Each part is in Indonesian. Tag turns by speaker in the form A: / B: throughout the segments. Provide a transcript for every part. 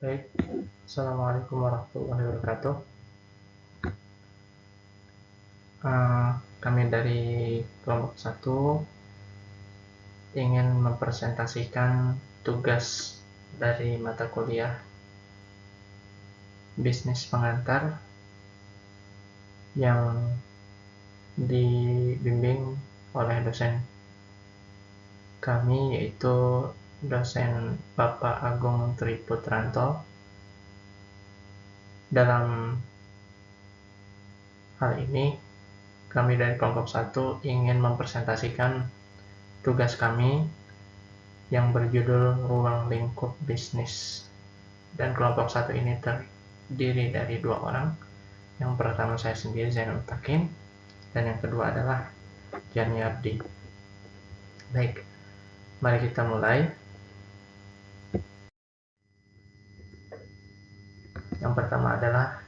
A: Baik, Assalamualaikum warahmatullahi wabarakatuh. Kami dari kelompok 1 ingin mempresentasikan tugas dari mata kuliah bisnis pengantar yang dibimbing oleh dosen kami, yaitu dosen Bapak Agung Triputranto. Dalam hal ini, kami dari kelompok 1 ingin mempresentasikan tugas kami yang berjudul Ruang Lingkup Bisnis. Dan kelompok 1 ini terdiri dari 2 orang. Yang pertama saya sendiri, Zainul Takin, dan yang kedua adalah Jani Abdi. Baik, mari kita mulai. Yang pertama adalah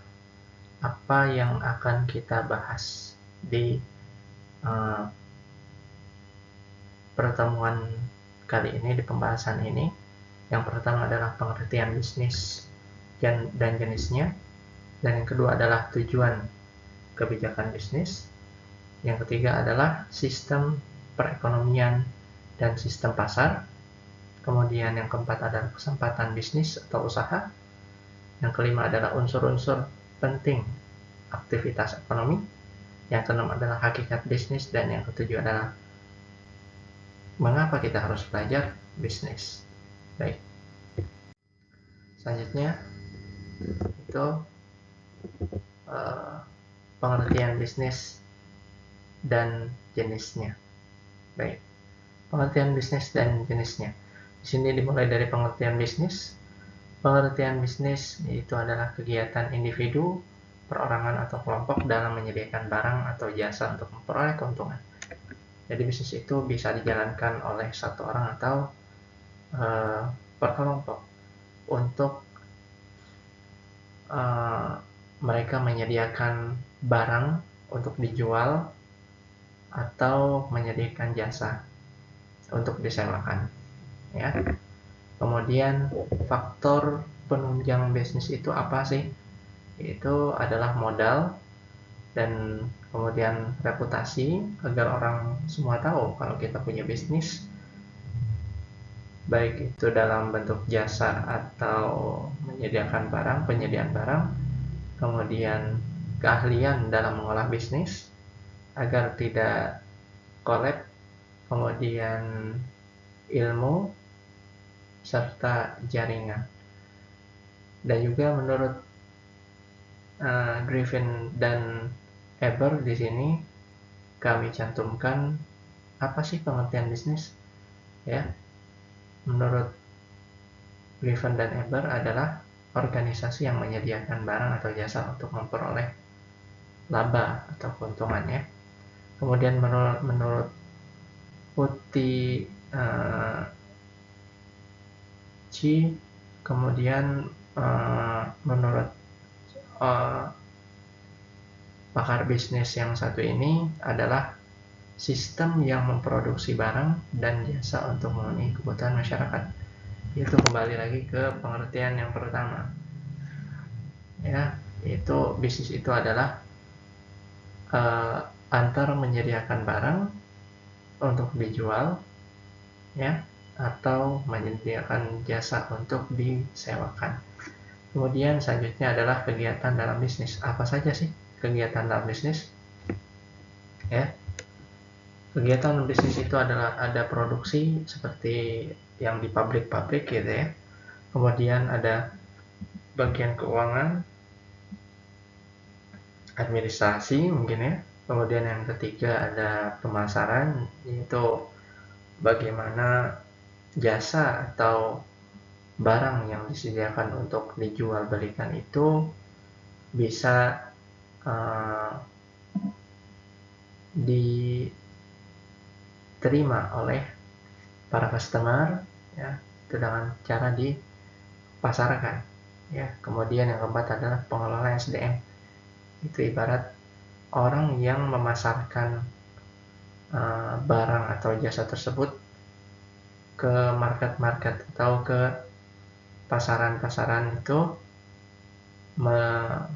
A: apa yang akan kita bahas di pertemuan kali ini, di pembahasan ini. Yang pertama adalah pengertian bisnis dan jenisnya, dan yang kedua adalah tujuan kebijakan bisnis. Yang ketiga adalah sistem perekonomian dan sistem pasar. Kemudian yang keempat adalah kesempatan bisnis atau usaha. Yang kelima adalah unsur-unsur penting aktivitas ekonomi. Yang keenam adalah hakikat bisnis, dan yang ketujuh adalah mengapa kita harus belajar bisnis. Baik, selanjutnya itu pengertian bisnis dan jenisnya. Baik, pengertian bisnis dan jenisnya. Di sini dimulai dari pengertian bisnis. Pengertian bisnis itu adalah kegiatan individu, perorangan atau kelompok dalam menyediakan barang atau jasa untuk memperoleh keuntungan. Jadi bisnis itu bisa dijalankan oleh satu orang atau per kelompok untuk mereka menyediakan barang untuk dijual atau menyediakan jasa untuk disewakan, ya. Kemudian faktor penunjang bisnis itu apa sih? Itu adalah modal dan kemudian reputasi, agar orang semua tahu kalau kita punya bisnis, baik itu dalam bentuk jasa atau menyediakan barang, penyediaan barang. Kemudian keahlian dalam mengolah bisnis agar tidak kolab, kemudian ilmu serta jaringan. Dan juga menurut Griffin dan Eber, di sini kami cantumkan apa sih pengertian bisnis, ya. Menurut Griffin dan Eber adalah organisasi yang menyediakan barang atau jasa untuk memperoleh laba atau keuntungannya. Kemudian menurut Uti kemudian menurut pakar bisnis yang satu ini adalah sistem yang memproduksi barang dan jasa untuk memenuhi kebutuhan masyarakat. Itu kembali lagi ke pengertian yang pertama, ya, yaitu bisnis itu adalah antara menyediakan barang untuk dijual, ya, atau menyediakan jasa untuk disewakan. Kemudian selanjutnya adalah kegiatan dalam bisnis. Apa saja sih kegiatan dalam bisnis? Ya, kegiatan bisnis itu adalah ada produksi seperti yang di pabrik-pabrik gitu ya. Kemudian ada bagian keuangan, administrasi mungkin ya. Kemudian yang ketiga ada pemasaran, yaitu bagaimana jasa atau barang yang disediakan untuk dijual belikan itu bisa diterima oleh para customer, ya, itu dengan cara dipasarkan, ya. Kemudian yang keempat adalah pengelola SDM. Itu ibarat orang yang memasarkan barang atau jasa tersebut ke market atau ke pasaran-pasaran itu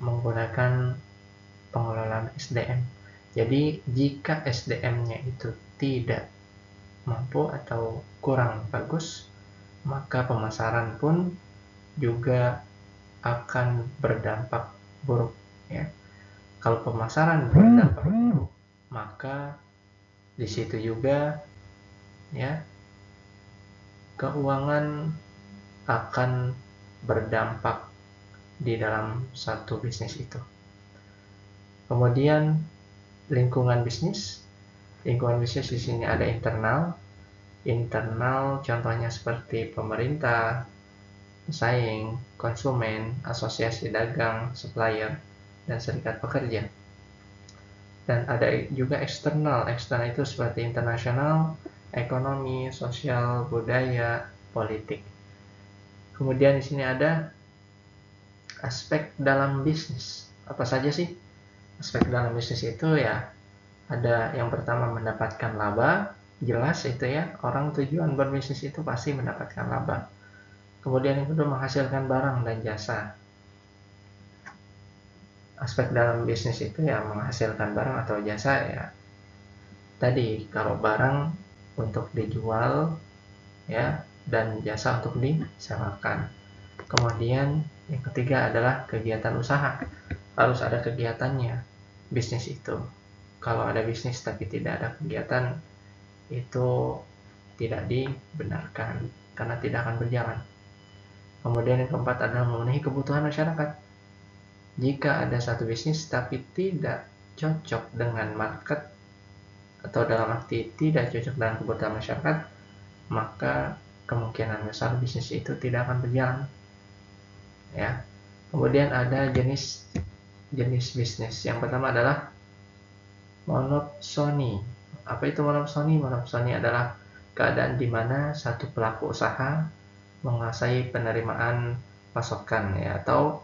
A: menggunakan pengelolaan SDM. Jadi jika SDM-nya itu tidak mampu atau kurang bagus, maka pemasaran pun juga akan berdampak buruk, ya. Kalau pemasaran berdampak buruk, maka di situ juga, ya, keuangan akan berdampak di dalam satu bisnis itu. Kemudian lingkungan bisnis di sini ada internal contohnya seperti pemerintah, pesaing, konsumen, asosiasi dagang, supplier, dan serikat pekerja. Dan ada juga eksternal itu seperti internasional, ekonomi, sosial, budaya, politik. Kemudian di sini ada aspek dalam bisnis. Apa saja sih aspek dalam bisnis itu? Ya, ada yang pertama mendapatkan laba, jelas itu ya, orang tujuan berbisnis itu pasti mendapatkan laba. Kemudian yang kedua menghasilkan barang dan jasa. Aspek dalam bisnis itu ya menghasilkan barang atau jasa, ya. Tadi kalau barang untuk dijual, ya, dan jasa untuk disewakan. Kemudian yang ketiga adalah kegiatan usaha. Harus ada kegiatannya bisnis itu. Kalau ada bisnis tapi tidak ada kegiatan, itu tidak dibenarkan karena tidak akan berjalan. Kemudian yang keempat adalah memenuhi kebutuhan masyarakat. Jika ada satu bisnis tapi tidak cocok dengan market, atau dalam arti tidak cocok dengan kebutuhan masyarakat, maka kemungkinan besar bisnis itu tidak akan berjalan, ya. Kemudian ada jenis bisnis. Yang pertama adalah monopsoni. Apa itu monopsoni? Monopsoni adalah keadaan di mana satu pelaku usaha menguasai penerimaan pasokan, ya, atau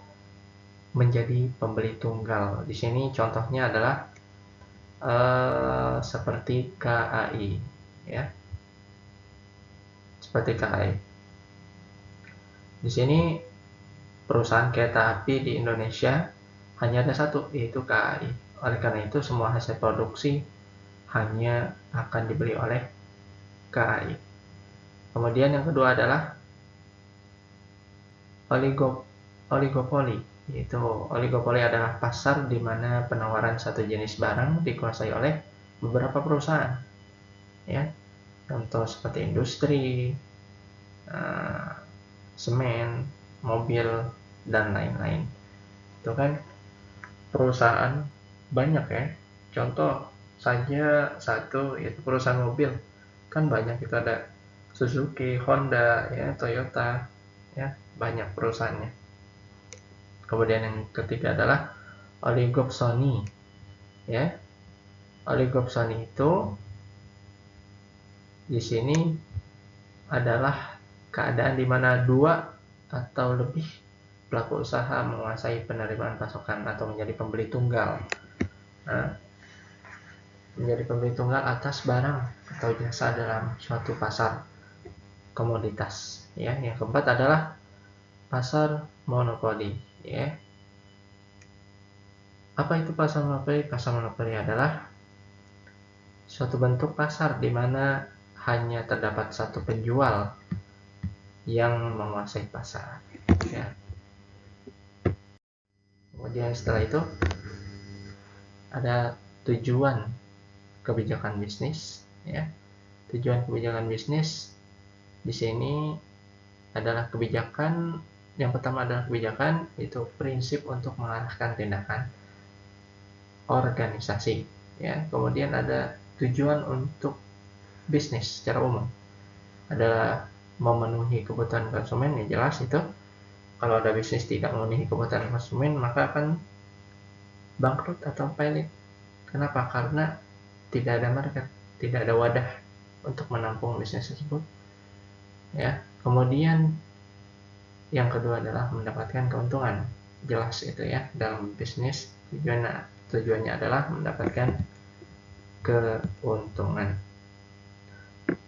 A: menjadi pembeli tunggal. Di sini contohnya adalah seperti KAI, ya. Seperti KAI. Di sini perusahaan kereta api di Indonesia hanya ada satu, yaitu KAI. Oleh karena itu semua hasil produksi hanya akan dibeli oleh KAI. Kemudian yang kedua adalah oligopoli, yaitu oligopoli adalah pasar di mana penawaran satu jenis barang dikuasai oleh beberapa perusahaan, ya. Contoh seperti industri, semen, mobil, dan lain-lain. Itu kan perusahaan banyak, ya. Contoh saja satu, yaitu perusahaan mobil. Kan banyak, itu ada Suzuki, Honda, ya, Toyota, ya, banyak perusahaannya. Kemudian yang ketiga adalah oligopsoni, ya. Oligopsoni itu di sini adalah keadaan di mana dua atau lebih pelaku usaha menguasai penerimaan pasokan atau menjadi pembeli tunggal. Nah, menjadi pembeli tunggal atas barang atau jasa dalam suatu pasar komoditas, ya. Yang keempat adalah pasar monopoli, ya. Apa itu pasar monopoli? Pasar monopoli adalah suatu bentuk pasar di mana hanya terdapat satu penjual yang menguasai pasar, ya. Kemudian setelah itu ada tujuan kebijakan bisnis, ya. Tujuan kebijakan bisnis di sini adalah kebijakan. Yang pertama adalah kebijakan, itu prinsip untuk mengarahkan tindakan organisasi, ya. Kemudian ada tujuan untuk bisnis secara umum, adalah memenuhi kebutuhan konsumen, ya jelas itu. Kalau ada bisnis tidak memenuhi kebutuhan konsumen, maka akan bangkrut atau failing. Kenapa? Karena tidak ada market, tidak ada wadah untuk menampung bisnis tersebut, ya. Kemudian yang kedua adalah mendapatkan keuntungan, jelas itu, ya. Dalam bisnis tujuannya adalah mendapatkan keuntungan.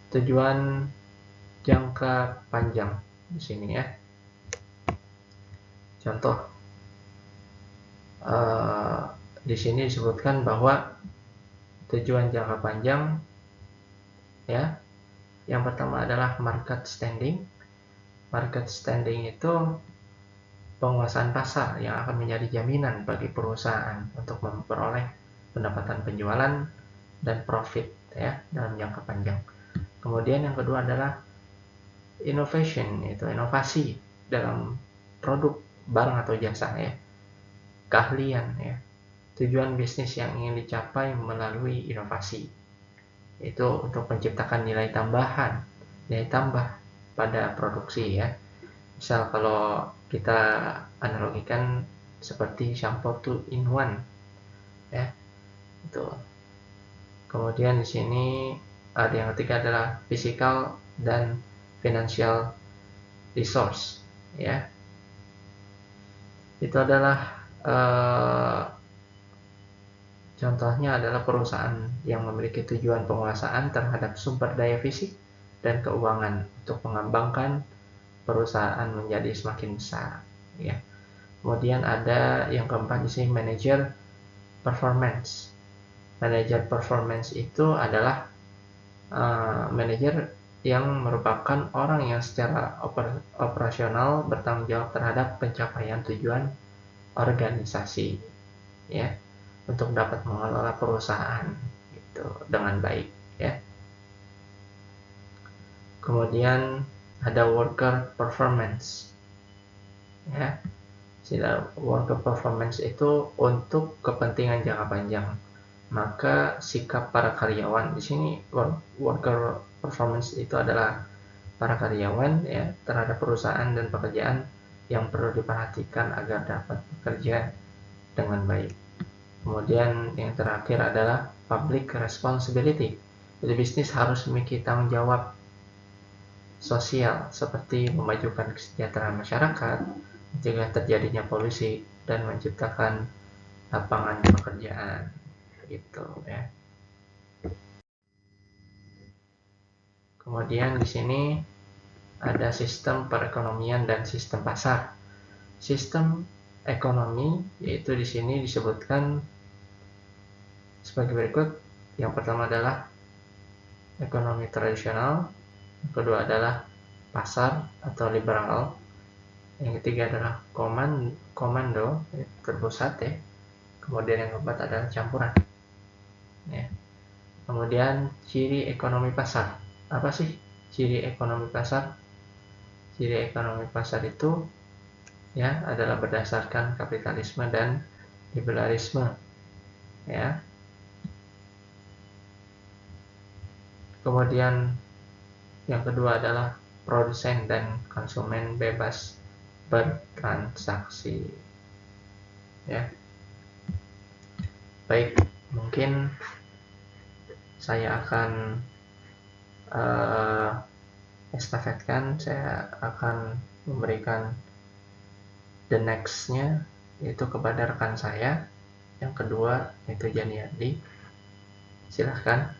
A: Tujuan jangka panjang di sini, ya. Contoh, di sini disebutkan bahwa tujuan jangka panjang, ya, yang pertama adalah market standing. Market standing itu penguasaan pasar yang akan menjadi jaminan bagi perusahaan untuk memperoleh pendapatan penjualan dan profit, ya, dalam jangka panjang. Kemudian yang kedua adalah innovation, itu inovasi dalam produk, barang atau jasa, ya. Keahlian, ya. Tujuan bisnis yang ingin dicapai melalui inovasi itu untuk menciptakan nilai tambah pada produksi, ya. Misal kalau kita analogikan seperti shampoo 2 in 1, ya. Itu. Kemudian di sini ada yang ketiga adalah physical dan financial resource, ya. Itu adalah contohnya adalah perusahaan yang memiliki tujuan penguasaan terhadap sumber daya fisik dan keuangan untuk mengembangkan perusahaan menjadi semakin besar, ya. Kemudian ada yang keempat di sini, manager performance. Manager performance itu adalah manajer yang merupakan orang yang secara operasional bertanggung jawab terhadap pencapaian tujuan organisasi, ya, untuk dapat mengelola perusahaan gitu dengan baik, ya. Kemudian ada worker performance, ya. Worker performance itu untuk kepentingan jangka panjang. Maka sikap para karyawan di sini, worker performance itu adalah para karyawan, ya, terhadap perusahaan dan pekerjaan yang perlu diperhatikan agar dapat bekerja dengan baik. Kemudian yang terakhir adalah public responsibility. Jadi bisnis harus memiliki tanggung jawab sosial seperti memajukan kesejahteraan masyarakat, mencegah terjadinya polusi, dan menciptakan lapangan pekerjaan, gitu, ya. Kemudian di sini ada sistem perekonomian dan sistem pasar. Sistem ekonomi yaitu di sini disebutkan sebagai berikut. Yang pertama adalah ekonomi tradisional, yang kedua adalah pasar atau liberal, yang ketiga adalah komando, terpusat, ya. Kemudian yang keempat adalah campuran, ya. Kemudian ciri ekonomi pasar. Apa sih ciri ekonomi pasar? Ciri ekonomi pasar itu, ya, adalah berdasarkan kapitalisme dan liberalisme, ya. Kemudian yang kedua adalah produsen dan konsumen bebas bertransaksi, ya. Baik, mungkin saya akan estafetkan, saya akan memberikan the next-nya yaitu kepada rekan saya yang kedua, yaitu Janiardi. Silahkan.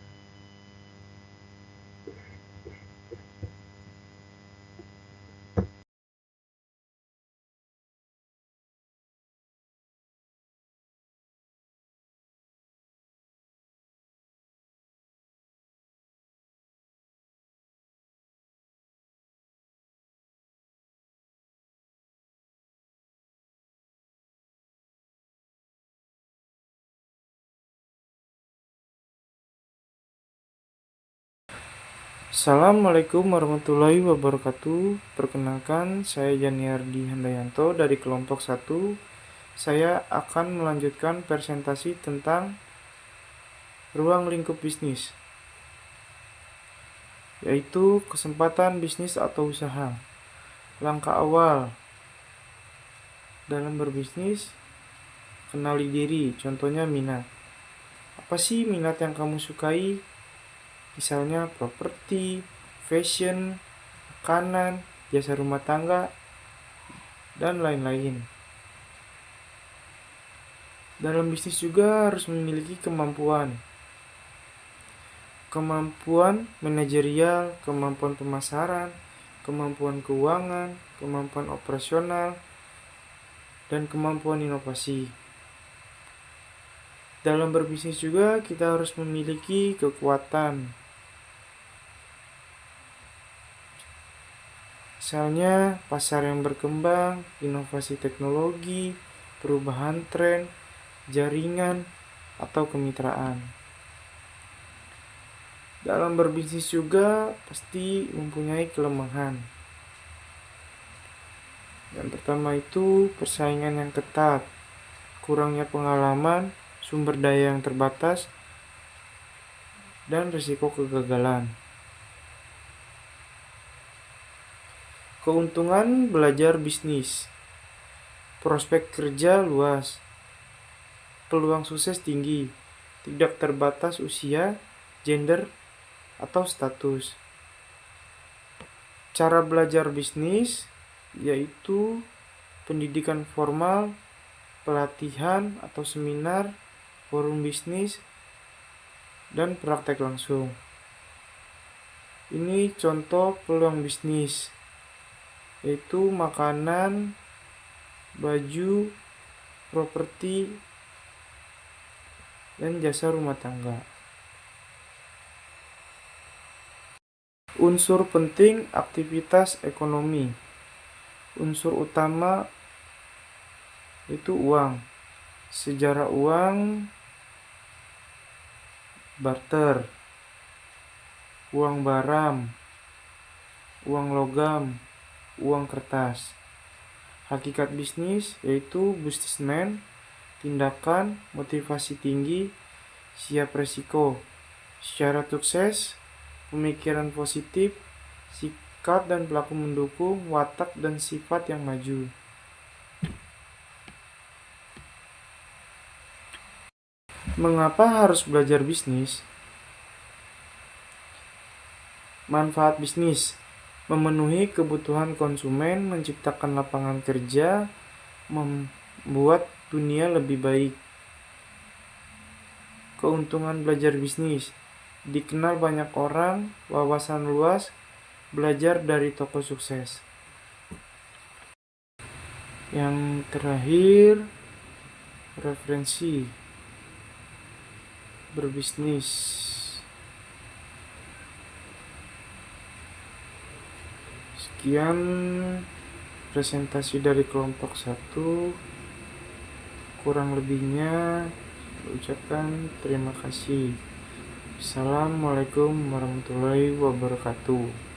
B: Assalamualaikum warahmatullahi wabarakatuh. Perkenalkan, saya Janiardi Handayanto dari kelompok 1. Saya akan melanjutkan presentasi tentang ruang lingkup bisnis, yaitu kesempatan bisnis atau usaha. Langkah awal dalam berbisnis, kenali diri, contohnya minat. Apa sih minat yang kamu sukai? Misalnya properti, fashion, makanan, jasa rumah tangga, dan lain-lain. Dalam bisnis juga harus memiliki kemampuan manajerial, kemampuan pemasaran, kemampuan keuangan, kemampuan operasional, dan kemampuan inovasi. Dalam berbisnis juga kita harus memiliki kekuatan. Misalnya pasar yang berkembang, inovasi teknologi, perubahan tren, jaringan, atau kemitraan. Dalam berbisnis juga pasti mempunyai kelemahan. Yang pertama itu persaingan yang ketat, kurangnya pengalaman, sumber daya yang terbatas, dan risiko kegagalan. Keuntungan belajar bisnis. Prospek kerja luas. Peluang sukses tinggi. Tidak terbatas usia, gender, atau status. Cara belajar bisnis yaitu pendidikan formal, pelatihan atau seminar, forum bisnis, dan praktek langsung. Ini contoh peluang bisnis, yaitu makanan, baju, properti, dan jasa rumah tangga. Unsur penting aktivitas ekonomi. Unsur utama itu uang. Sejarah uang, barter, uang baram, uang logam, uang kertas. Hakikat bisnis yaitu businessman, tindakan, motivasi tinggi, siap resiko. Secara sukses, pemikiran positif, sikap dan pelaku mendukung, watak dan sifat yang maju. Mengapa harus belajar bisnis? Manfaat bisnis: memenuhi kebutuhan konsumen, menciptakan lapangan kerja, membuat dunia lebih baik. Keuntungan belajar bisnis: dikenal banyak orang, wawasan luas, belajar dari tokoh sukses. Yang terakhir, referensi berbisnis. Sekian presentasi dari kelompok 1. Kurang lebihnya ucapkan terima kasih. Assalamualaikum warahmatullahi wabarakatuh.